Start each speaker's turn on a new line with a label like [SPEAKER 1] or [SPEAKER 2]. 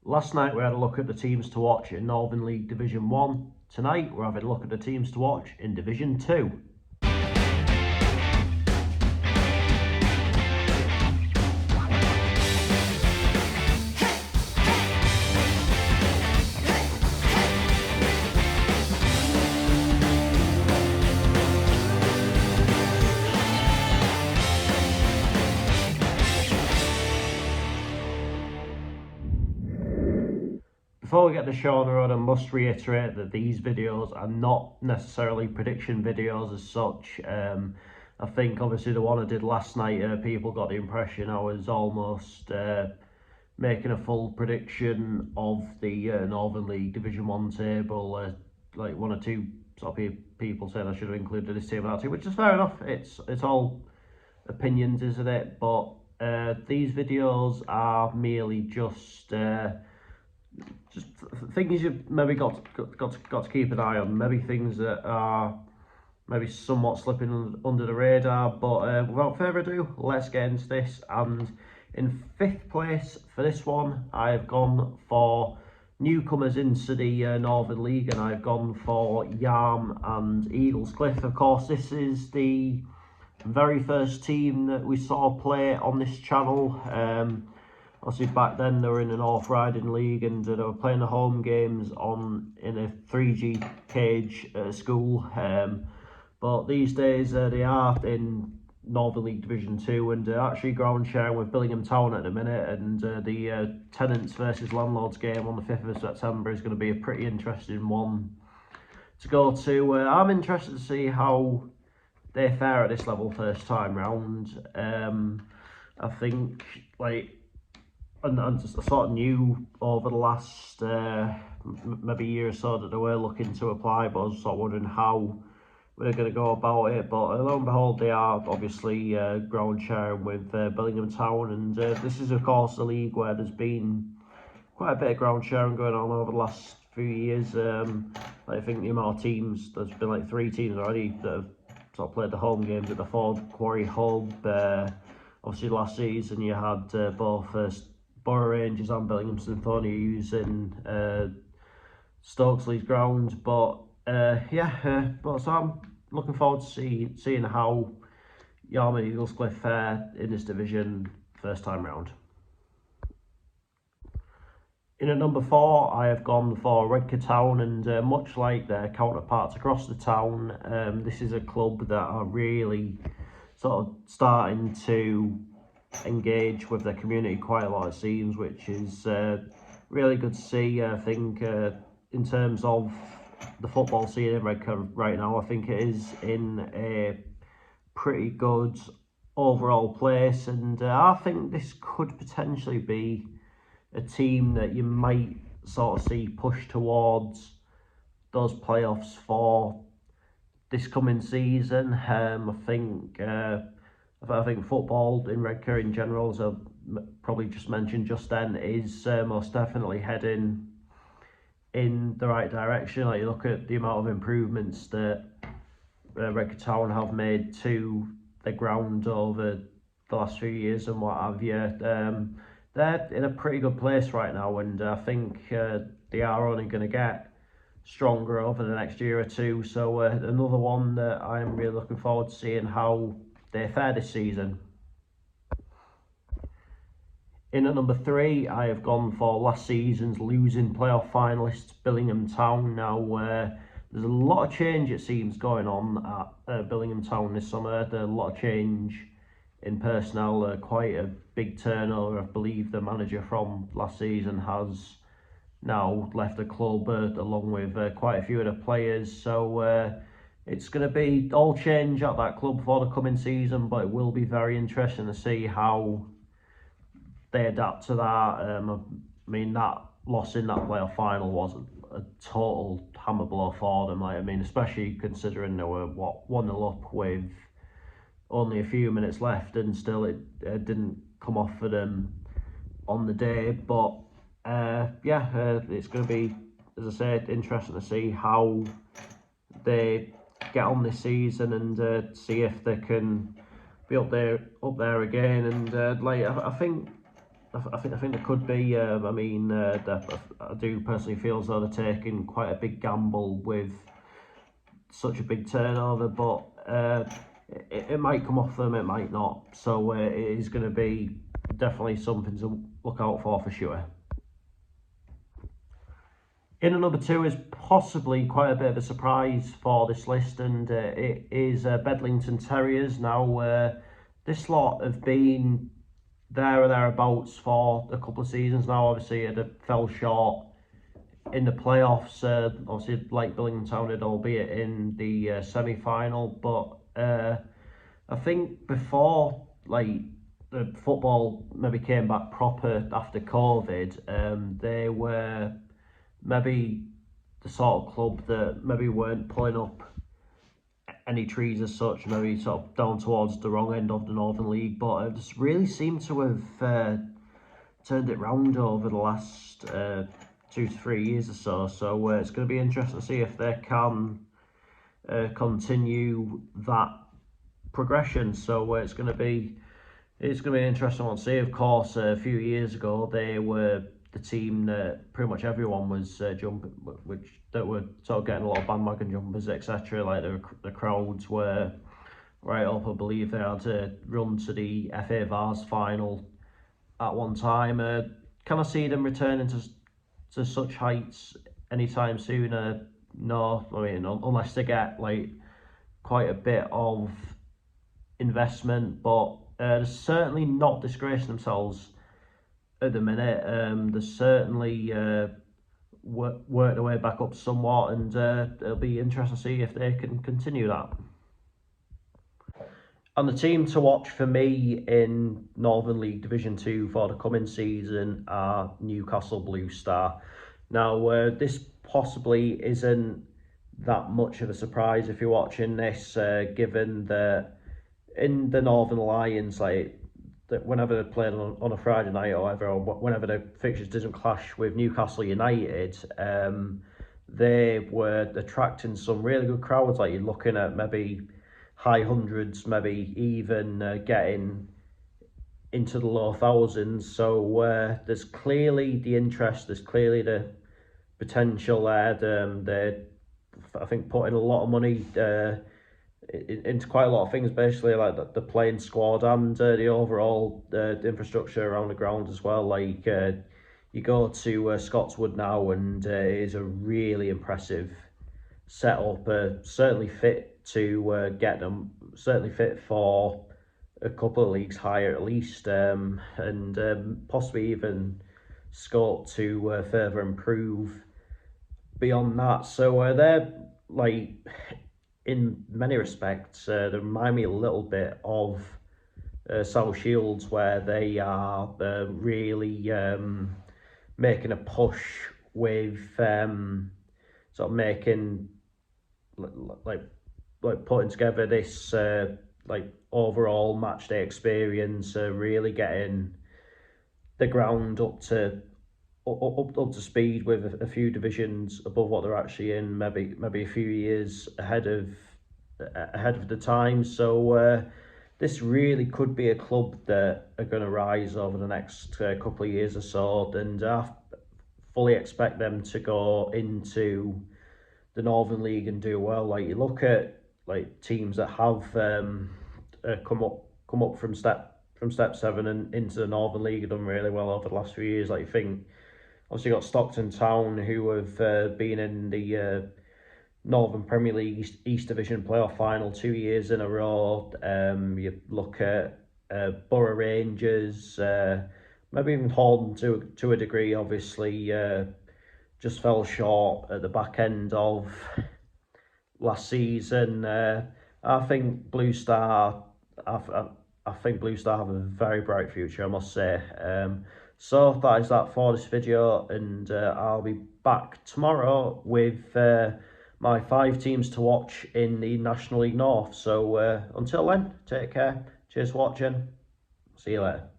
[SPEAKER 1] Last night we had a look at the teams to watch in Northern League Division 1. Tonight we're having a look at the teams to watch in Division 2. Before we get the show on the road, I must reiterate that these videos are not necessarily prediction videos as such. I think obviously the one I did last night, people got the impression I was almost making a full prediction of the Northern League Division 1 table. Like one or two sort of people saying I should have included this team and that team, which is fair enough. It's all opinions, isn't it? But these videos are merely just things you've maybe got to keep an eye on, maybe things that are maybe somewhat slipping under the radar. But without further ado, let's get into this. And in 5th place for this one, I've gone for newcomers into the Northern League, and I've gone for Yarm and Eaglescliffe. Of course, this is the very first team that we saw play on this channel. Obviously back then they were in the North Riding League, and they were playing the home games in a 3G cage at a school. But these days they are in Northern League Division 2, and actually ground sharing with Bedlington Town at the minute. And the tenants versus landlords game on the 5th of September is going to be a pretty interesting one to go to. I'm interested to see how they fare at this level first time round. I think and just sort of knew over the last maybe year or so that they were looking to apply, but I was sort of wondering how we're going to go about it. But lo and behold, they are obviously ground sharing with Bedlington Town, and this is of course a league where there's been quite a bit of ground sharing going on over the last few years. I think the amount of teams, there's been like 3 teams already that have sort of played the home games at the Ford Quarry Hub. Obviously last season you had both Borough Rangers and Billingham Synthonia using Stokesley's ground. But so I'm looking forward to seeing how Yarm and Eaglescliffe fare in this division first time round. In at number 4, I have gone for Redcar Town, and much like their counterparts across the town, this is a club that are really sort of starting to engage with their community quite a lot, it seems, which is really good to see. I think in terms of the football scene in Redcar right now, I think it is in a pretty good overall place, and I think this could potentially be a team that you might sort of see push towards those playoffs for this coming season. I think football in Redcar in general, as I probably just mentioned just then, is most definitely heading in the right direction. Like, you look at the amount of improvements that Redcar Town have made to the ground over the last few years and what have you. They're in a pretty good place right now, and I think they are only going to get stronger over the next year or two. So another one that I'm really looking forward to seeing how they fare this season. In at number 3, I have gone for last season's losing playoff finalists, Bedlington Town. Now, there's a lot of change, it seems, going on at Bedlington Town this summer. There's a lot of change in personnel, quite a big turnover. I believe the manager from last season has now left the club, along with quite a few of the players. So it's going to be all change at that club for the coming season, but it will be very interesting to see how they adapt to that. I mean, that loss in that playoff final was a total hammer blow for them. Especially considering they were 1-0 up with only a few minutes left, and still it didn't come off for them on the day. But it's going to be, as I said, interesting to see how they get on this season, and see if they can be up there again. And I think I think there could be. I mean, I do personally feel as though they're taking quite a big gamble with such a big turnover, but it might come off them, it might not. So it is going to be definitely something to look out for sure. In at number 2 is possibly quite a bit of a surprise for this list, and it is Bedlington Terriers. Now, this lot have been there or thereabouts for a couple of seasons now. Obviously, it fell short in the playoffs. Obviously, like Bedlington did, albeit in the semi-final. But I think before the football maybe came back proper after COVID, they were maybe the sort of club that maybe weren't pulling up any trees as such, maybe sort of down towards the wrong end of the Northern League, but just really seem to have turned it round over the last 2 to 3 years or so. So it's going to be interesting to see if they can continue that progression. So it's going to be an interesting one to see. Of course, a few years ago they were the team that pretty much everyone was jumping, that were sort of getting a lot of bandwagon jumpers, etc. Like the crowds were right up. I believe they had to run to the FA Vars final at one time. Can I see them returning to such heights anytime soon? No, I mean, unless they get like quite a bit of investment, but they're certainly not disgracing themselves at the minute. They're certainly worked their way back up somewhat, and it'll be interesting to see if they can continue that. And the team to watch for me in Northern League Division 2 for the coming season are Newcastle Blue Star. Now, this possibly isn't that much of a surprise if you're watching this, given that in the Northern Alliance, like that whenever they played on a Friday night or whatever, or whenever the fixtures didn't clash with Newcastle United, they were attracting some really good crowds. Like you're looking at maybe high hundreds, maybe even getting into the low thousands. So there's clearly the interest, there's clearly the potential there. They're, I think, putting a lot of money into quite a lot of things, basically, like the playing squad and the overall infrastructure around the ground as well. Like you go to Scotswood now, and it is a really impressive setup. Certainly fit to get them. Certainly fit for a couple of leagues higher at least, and possibly even scope to further improve beyond that. So they're like, in many respects, they remind me a little bit of South Shields, where they are really making a push with sort of making like putting together this like overall match day experience, really getting the ground up to speed with a few divisions above what they're actually in, maybe a few years ahead of the time. So this really could be a club that are going to rise over the next couple of years or so, and I fully expect them to go into the Northern League and do well. Like you look at like teams that have come up from step 7 and into the Northern League, have done really well over the last few years. Like you think, obviously you got Stockton Town, who have been in the Northern Premier League East Division playoff final 2 years in a row. You look at Borough Rangers, maybe even Horton to a degree. Obviously, just fell short at the back end of last season. I think Blue Star. I think Blue Star have a very bright future, I must say. So that is that for this video, and I'll be back tomorrow with my 5 teams to watch in the National League North. So until then, take care. Cheers for watching. See you later.